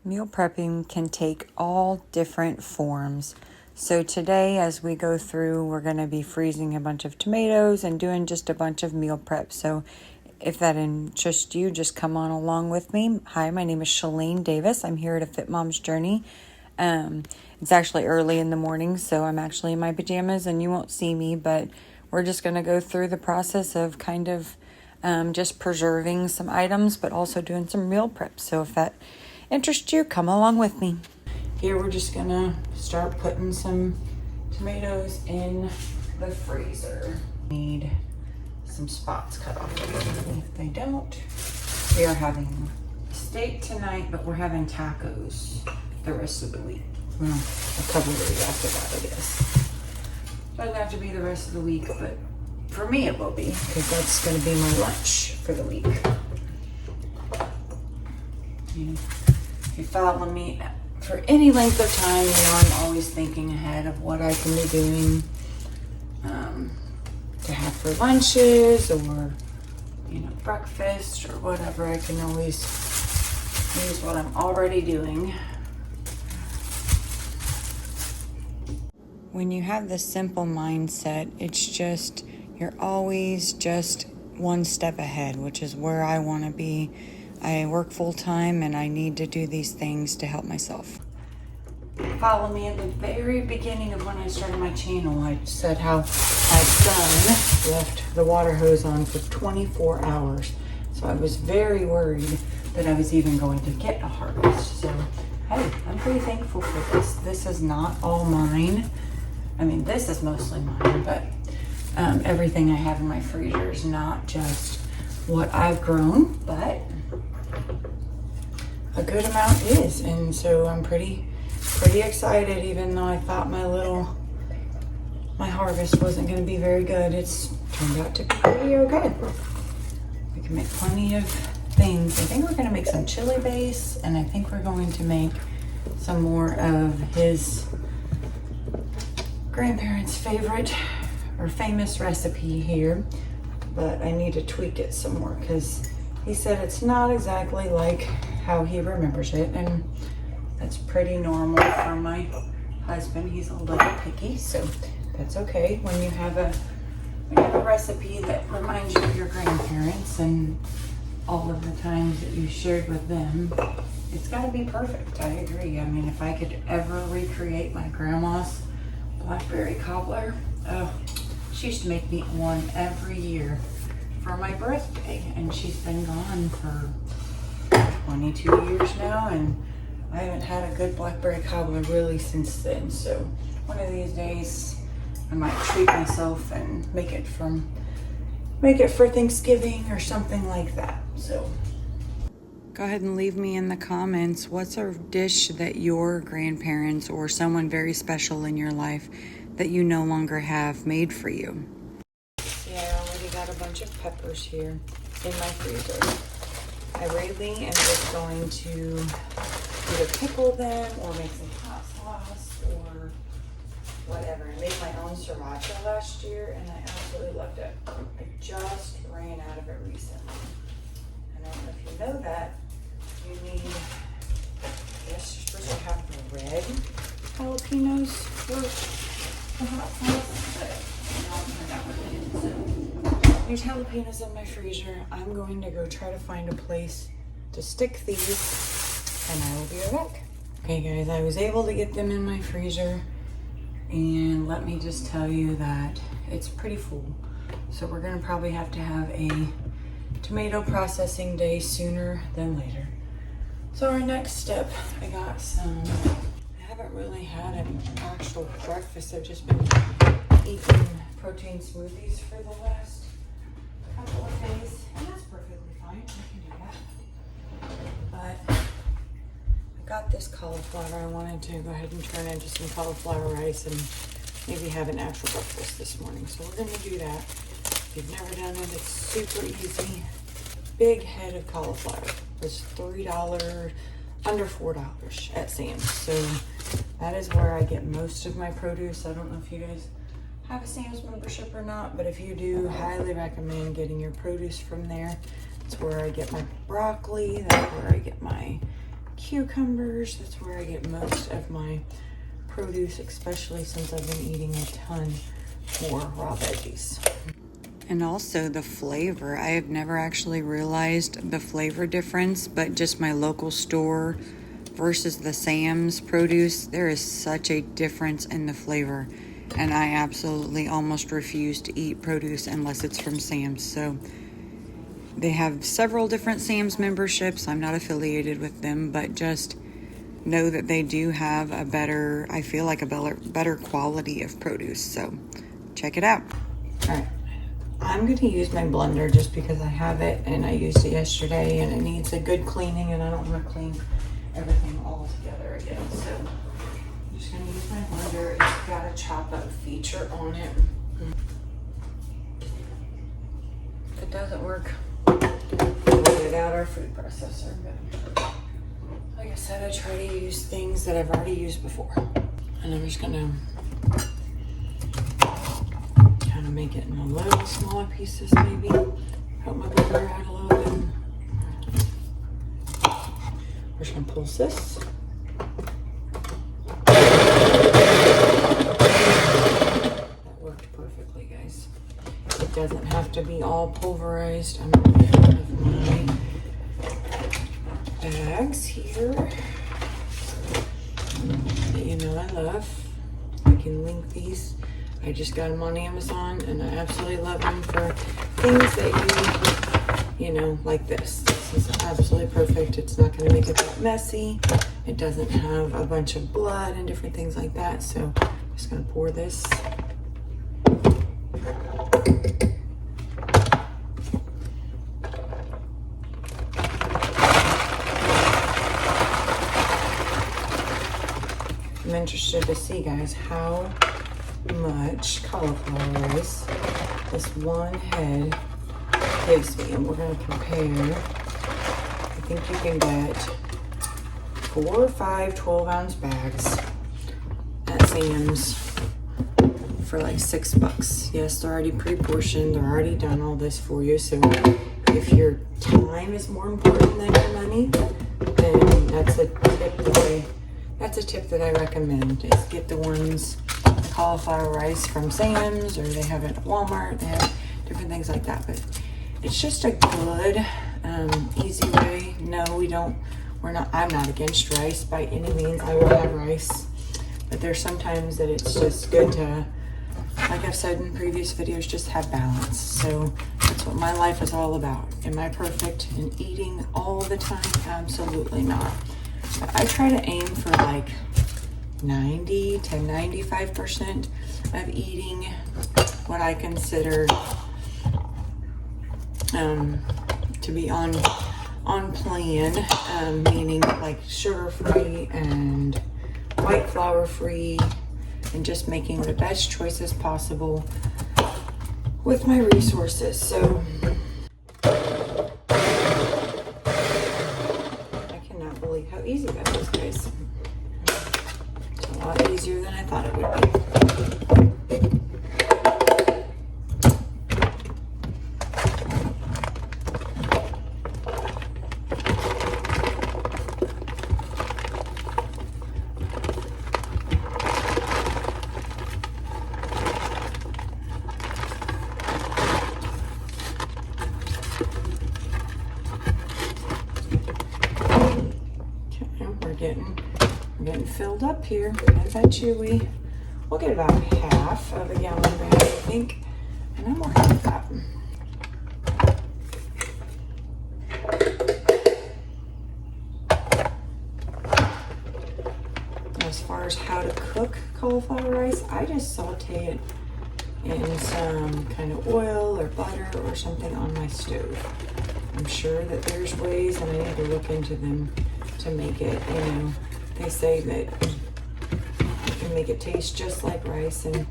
Meal prepping can take all different forms. So today, as we go through, we're going to be freezing a bunch of tomatoes and doing just a bunch of meal prep. So if that interests you, just come on along with me. Hi, my name is Shalene Davis. I'm here at A Fit Mom's Journey. It's actually early in the morning, so I'm actually in my pajamas and you won't see me, but we're just going to go through the process of kind of just preserving some items, but also doing some meal prep. So if that interests you, come along with me. Here we're just going to start putting some tomatoes in the freezer. Need some spots cut off. If they don't, we are having steak tonight, but we're having tacos the rest of the week. Well, a couple of days after that, I guess. Doesn't have to be the rest of the week, but for me it will be, because that's going to be my lunch for the week. And if you follow me for any length of time, you know I'm always thinking ahead of what I can be doing to have for lunches or, you know, breakfast or whatever. I can always use what I'm already doing. When you have this simple mindset, it's just, you're always just one step ahead, which is where I want to be. I work full time and I need to do these things to help myself. Follow me at the very beginning of when I started my channel. I said how my son left the water hose on for 24 hours. So I was very worried that I was even going to get a harvest. So, hey, I'm pretty thankful for this. This is not all mine. I mean, this is mostly mine, but everything I have in my freezer is not just what I've grown, but a good amount is. And so I'm pretty excited, even though I thought my harvest wasn't going to be very good. It's turned out to be pretty okay. We can make plenty of things. I think we're going to make some chili base, and I think we're going to make some more of his grandparents' favorite or famous recipe here, but I need to tweak it some more because he said it's not exactly like how he remembers it, and that's pretty normal for my husband. He's a little picky, so that's okay. When you have a recipe that reminds you of your grandparents and all of the times that you shared with them, it's got to be perfect. I agree. I mean, if I could ever recreate my grandma's blackberry cobbler, oh, she used to make me one every year for my birthday, and she's been gone for 22 years now, and I haven't had a good blackberry cobbler really since then. So one of these days I might treat myself and make it for Thanksgiving or something like that. So go ahead and leave me in the comments, what's a dish that your grandparents or someone very special in your life that you no longer have made for you? Yeah, I already got a bunch of peppers here in my freezer. I really am just going to either pickle them or make some hot sauce or whatever. I made my own sriracha last year and I absolutely loved it. I just ran out of it recently. And I don't know if you know that, you need, I guess you're supposed to have the red jalapenos for the hot sauce, but I don't know that one. So there's jalapenos in my freezer. I'm going to go try to find a place to stick these, and I will be right back. Okay guys, I was able to get them in my freezer, and let me just tell you that it's pretty full. So we're gonna probably have to have a tomato processing day sooner than later. So our next step, I got some, I haven't really had an actual breakfast. I've just been eating protein smoothies for the last couple of days, and that's perfectly fine. I can do that. But I got this cauliflower. I wanted to go ahead and turn into some cauliflower rice and maybe have an actual breakfast this morning. So we're gonna do that. If you've never done it, it's super easy. Big head of cauliflower was $3, under $4 at Sam's. So that is where I get most of my produce. I don't know if you guys have a Sam's membership or not, but if you do, highly recommend getting your produce from there. That's where I get my broccoli, that's where I get my cucumbers. That's where I get most of my produce, especially since I've been eating a ton more raw veggies. And also the flavor. I have never actually realized the flavor difference, but just my local store versus the Sam's produce, there is such a difference in the flavor. And I absolutely almost refuse to eat produce unless it's from Sam's. So they have several different Sam's memberships. I'm not affiliated with them, but just know that they do have a better, I feel like a better quality of produce. So check it out. All right. I'm going to use my blender just because I have it and I used it yesterday and it needs a good cleaning and I don't want to clean everything all together again. So I'm just going to use my blender. It's got a chop up feature on it. If it doesn't work, we'll get it out our food processor. But like I said, I try to use things that I've already used before. And I'm just going to make it in a little smaller pieces, maybe. Help my blender out a little bit. We're just gonna pulse this. That worked perfectly, guys. It doesn't have to be all pulverized. I'm gonna get one of my bags here that you know I love. I can link these. I just got them on Amazon and I absolutely love them for things that you know, like this. This is absolutely perfect. It's not going to make it that messy. It doesn't have a bunch of blood and different things like that. So I'm just going to pour this. I'm interested to see, guys, how much cauliflower rice this one head gives me, and we're going to compare. I think you can get 4 or 5 12-ounce bags at Sam's for like $6. Yes, they're already pre-portioned, they're already done all this for you. So if your time is more important than your money, then that's a tip that I recommend, is get the ones, cauliflower rice from Sam's, or they have it at Walmart. They have different things like that, but it's just a good easy way. No, I'm not against rice by any means. I will have rice, but there's sometimes that it's just good to, like I've said in previous videos, just have balance. So that's what my life is all about. Am I perfect in eating all the time? Absolutely not. But I try to aim for like 90 to 95% of eating what I consider to be on plan, meaning like sugar-free and white flour-free, and just making the best choices possible with my resources. So I cannot believe how easy that is, guys. It's a lot easier than I thought it would be. We're getting filled up here. I bet you we'll get about half of a gallon bag, I think, and I'm more happy with that. As far as how to cook cauliflower rice, I just saute it in some kind of oil or butter or something on my stove. I'm sure that there's ways, and I need to look into them to make it, they say that you can make it taste just like rice, and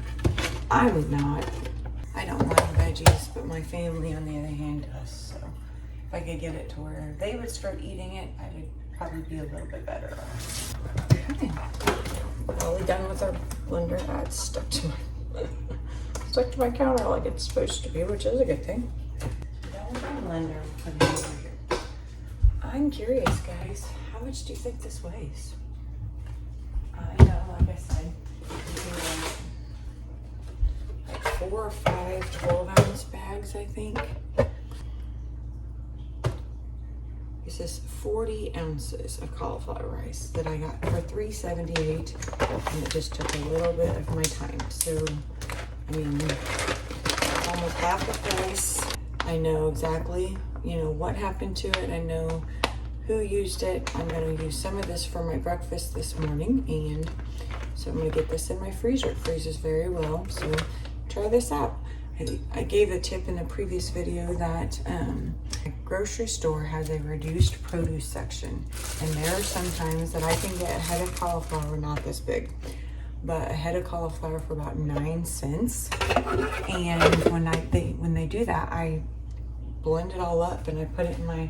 I don't mind veggies, but my family on the other hand does. So if I could get it to where they would start eating it, I would probably be a little bit better off. Okay, probably done with our blender. It's stuck to my counter like it's supposed to be, which is a good thing. Done with my blender. Put it over here. I'm curious, guys, How much do you think this weighs? I know, like I said, like 4 or 5 12-ounce bags, I think. This is 40 ounces of cauliflower rice that I got for $3.78, and it just took a little bit of my time. So, I mean, almost half the price. I know exactly, you know, what happened to it. I know who used it. I'm gonna use some of this for my breakfast this morning, and so I'm gonna get this in my freezer. It freezes very well, so try this out. I gave a tip in the previous video that a grocery store has a reduced produce section, and there are some times that I can get a head of cauliflower, not this big, but a head of cauliflower for about 9 cents. And when they do that, I blend it all up and I put it in my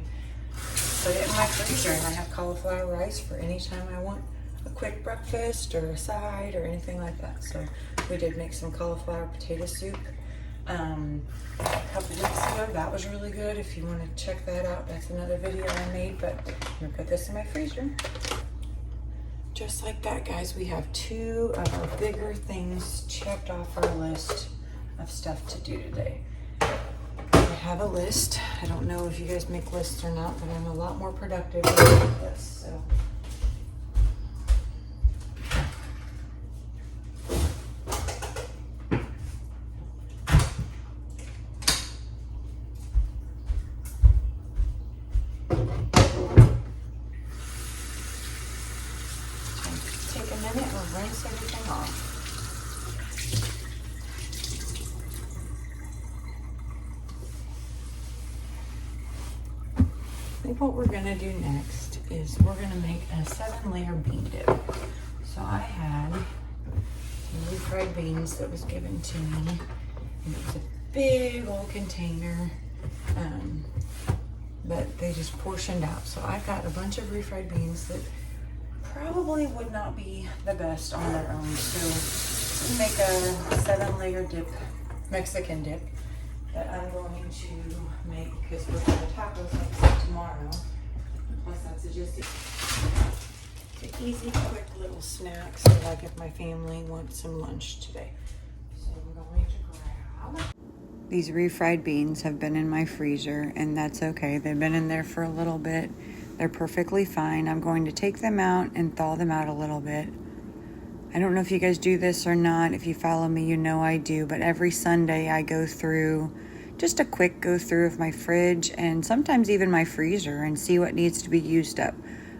freezer, and I have cauliflower rice for any time I want a quick breakfast or a side or anything like that. So we did make some cauliflower potato soup a couple weeks ago. That was really good. If you want to check that out, that's another video I made, but I'm gonna put this in my freezer. Just like that, guys, we have 2 of our bigger things checked off our list of stuff to do today. I have a list. I don't know if you guys make lists or not, but I'm a lot more productive when I make lists, so. Take a minute and rinse everything off. I think what we're gonna do next is we're gonna make a 7-layer bean dip. So I had some refried beans that was given to me, and it was a big old container, but they just portioned out. So I've got a bunch of refried beans that probably would not be the best on their own. So we make a 7-layer dip, Mexican dip, that I'm going to make because we're going to tacos next tomorrow. Plus that's just an easy, quick little snack. So like if my family wants some lunch today. So we're going to grab. These refried beans have been in my freezer, and that's okay. They've been in there for a little bit. They're perfectly fine. I'm going to take them out and thaw them out a little bit. I don't know if you guys do this or not. If you follow me, you know I do. But every Sunday I go through, just a quick go through of my fridge and sometimes even my freezer and see what needs to be used up.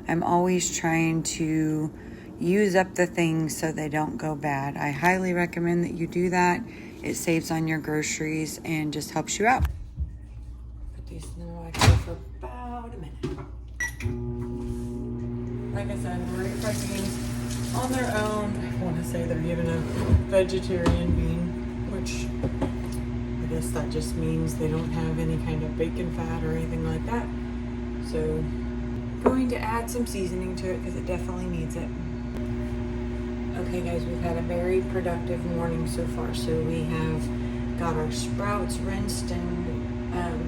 I'm always trying to use up the things so they don't go bad. I highly recommend that you do that. It saves on your groceries and just helps you out. Put these in the microwave for about a minute. Like I said, refried beans on their own. I want to say they're even a vegetarian bean, which I guess that just means they don't have any kind of bacon fat or anything like that. So I'm going to add some seasoning to it because it definitely needs it. Okay guys, we've had a very productive morning so far. So we have got our sprouts rinsed and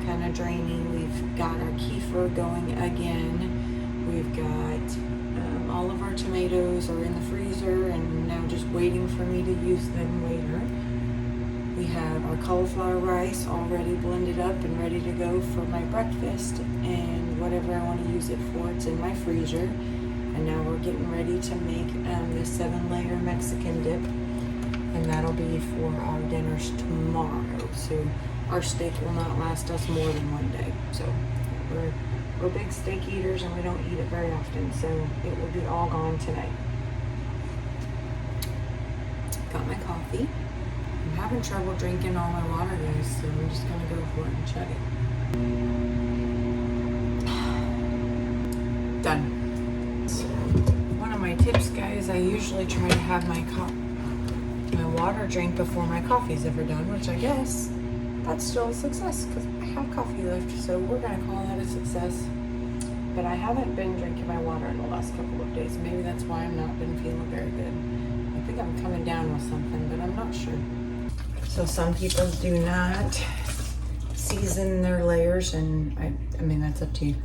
kind of draining. We've got our kefir going again. We've got all of our tomatoes are in the freezer and now just waiting for me to use them later. We have our cauliflower rice already blended up and ready to go for my breakfast, and whatever I want to use it for, it's in my freezer. And now we're getting ready to make this 7-layer Mexican dip, and that'll be for our dinners tomorrow. So our steak will not last us more than one day. So we're big steak eaters and we don't eat it very often, so it will be all gone tonight. Got my coffee. I'm having trouble drinking all my water, guys, so I'm just gonna go for it and chug it. Done. One of my tips, guys, I usually try to have my water drink before my coffee's ever done, which I guess that's still a success because I have coffee left, so we're gonna call that a success. But I haven't been drinking my water in the last couple of days. Maybe that's why I've not been feeling very good. I think I'm coming down with something, but I'm not sure. So some people do not season their layers, and I mean, that's up to you.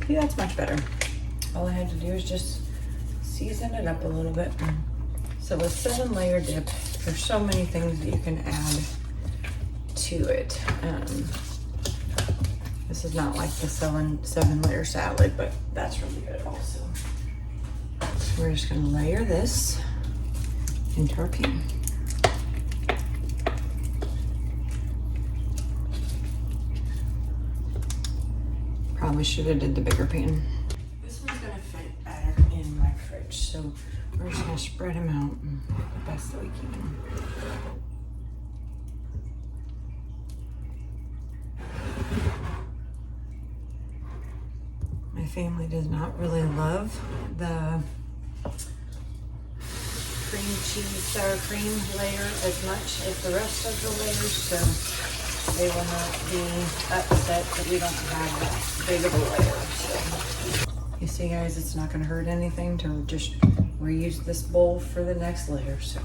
See, that's much better. All I had to do is just season it up a little bit. So a 7-layer dip, there's so many things that you can add to it. This is not like the 7-layer salad, but that's really good also. So we're just gonna layer this into our pan. Probably should have did the bigger pan. This one's gonna fit better in my fridge, so we're just gonna spread them out the best that we can. My family does not really love the cream cheese sour cream layer as much as the rest of the layers, so they will not be upset that we don't have that big of a layer. So, you see guys, it's not gonna hurt anything to just reuse this bowl for the next layer. So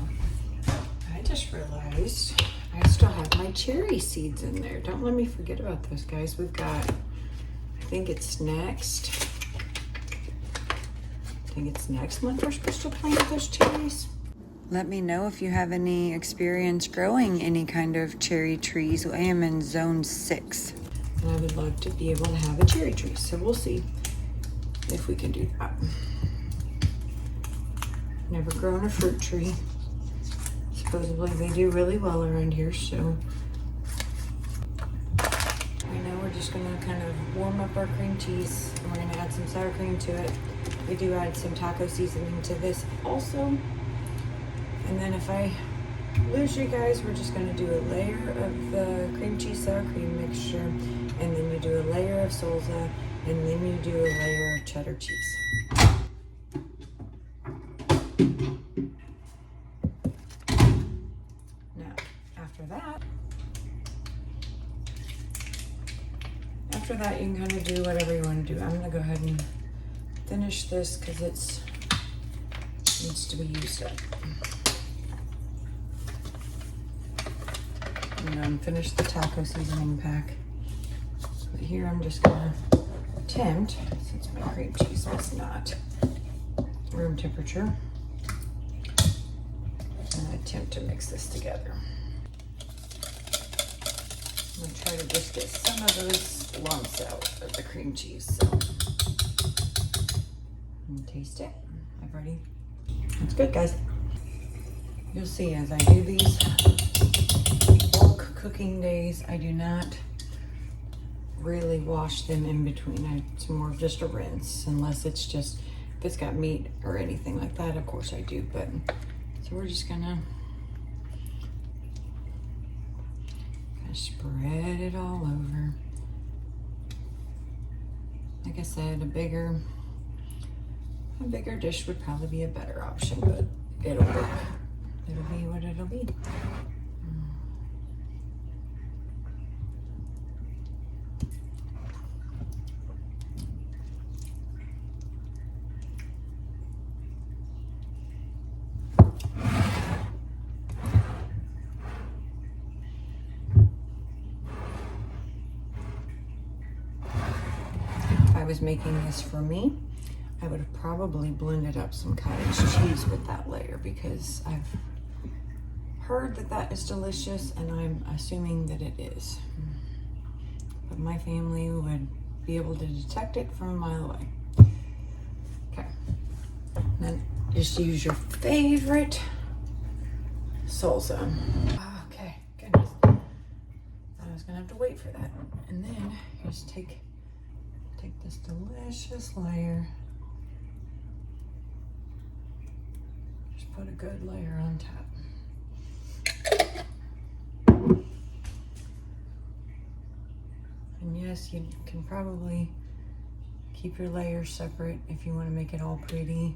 I just realized I still have my cherry seeds in there. Don't let me forget about those, guys. We've got, I think it's next month we're supposed to plant those cherries. Let me know if you have any experience growing any kind of cherry trees. I am in zone 6 and I would love to be able to have a cherry tree. So we'll see if we can do that. Never grown a fruit tree. Supposedly they do really well around here, so. Right now we're just gonna kind of warm up our cream cheese and we're gonna add some sour cream to it. We do add some taco seasoning to this also. And then if I lose you guys, we're just gonna do a layer of the cream cheese sour cream mixture, and then you do a layer of salsa, and then you do a layer of cheddar cheese. Now, after that, you can kind of do whatever you want to do. I'm gonna go ahead and finish this because it needs to be used up. And finish the taco seasoning pack. But here I'm just gonna attempt, since my cream cheese was not room temperature, and attempt to mix this together. I'm gonna try to just get some of those lumps out of the cream cheese. So, and taste it. I've already. It's good, guys. You'll see as I do these cooking days, I do not really wash them in between. It's more of just a rinse, unless it's just, if it's got meat or anything like that, of course I do. But so we're just gonna spread it all over. Like I said, a bigger dish would probably be a better option, but it'll work. It'll be what it'll be. Was making this for me, I would have probably blended up some cottage cheese with that layer, because I've heard that that is delicious and I'm assuming that it is. But my family would be able to detect it from a mile away. Okay, then just use your favorite salsa. Okay, goodness, thought I was gonna have to wait for that. And then just take this delicious layer, just put a good layer on top. And yes, you can probably keep your layers separate if you want to make it all pretty.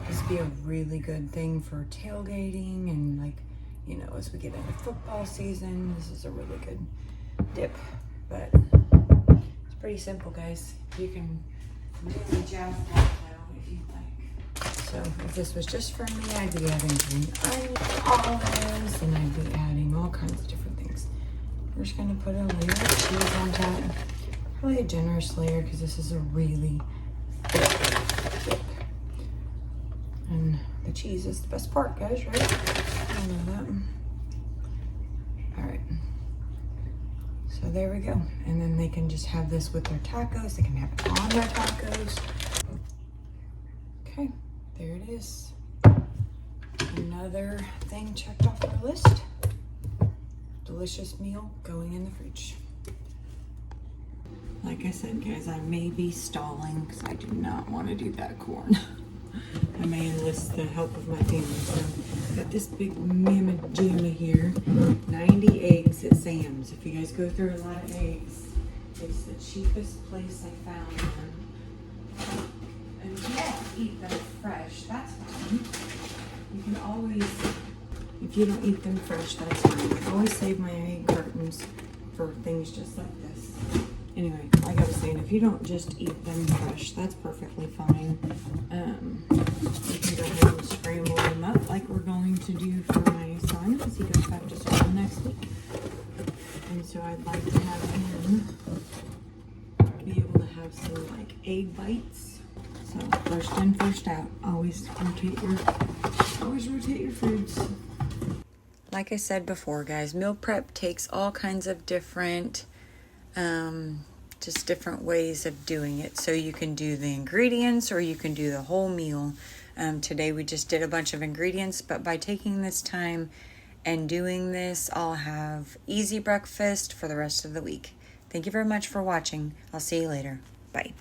This would be a really good thing for tailgating, and like, you know, as we get into football season, this is a really good dip. But it's pretty simple, guys. You can really jazz that now if you like. So if this was just for me, I'd be adding green olives, and I'd be adding all kinds of different things. We're just gonna put a layer of cheese on top. Probably a generous layer because this is a really thick dip. And the cheese is the best part, guys, right? I know that. All right. So there we go. And then they can just have this with their tacos. They can have it on their tacos. Okay, there it is. Another thing checked off our list. Delicious meal going in the fridge. Like I said, guys, I may be stalling because I do not want to do that corn. I may enlist the help of my family. So I've got this big mamma jamma here. 90 eggs at Sam's. If you guys go through a lot of eggs, it's the cheapest place I found them. And if you don't eat them fresh, that's fine. You can always, if you don't eat them fresh, that's fine. I always save my egg cartons for things just like this. Anyway, like I was saying, if you don't just eat them fresh, that's perfectly fine. You can go ahead and scramble them up like we're going to do for my son because he goes back to school next week. And so I'd like to have him be able to have some like egg bites. So first in, first out. Always rotate your foods. Like I said before, guys, meal prep takes all kinds of different just different ways of doing it. So you can do the ingredients or you can do the whole meal. Today we just did a bunch of ingredients, but by taking this time and doing this, I'll have easy breakfast for the rest of the week. Thank you very much for watching. I'll see you later. Bye.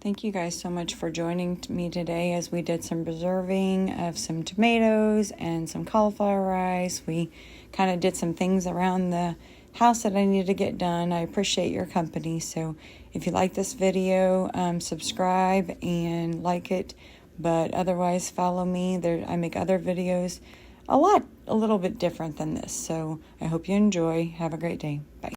Thank you guys so much for joining me today as we did some preserving of some tomatoes and some cauliflower rice. We kind of did some things around the house that I needed to get done. I appreciate your company. So if you like this video, subscribe and like it. But otherwise, follow me. I make other videos a little bit different than this. So I hope you enjoy. Have a great day. Bye.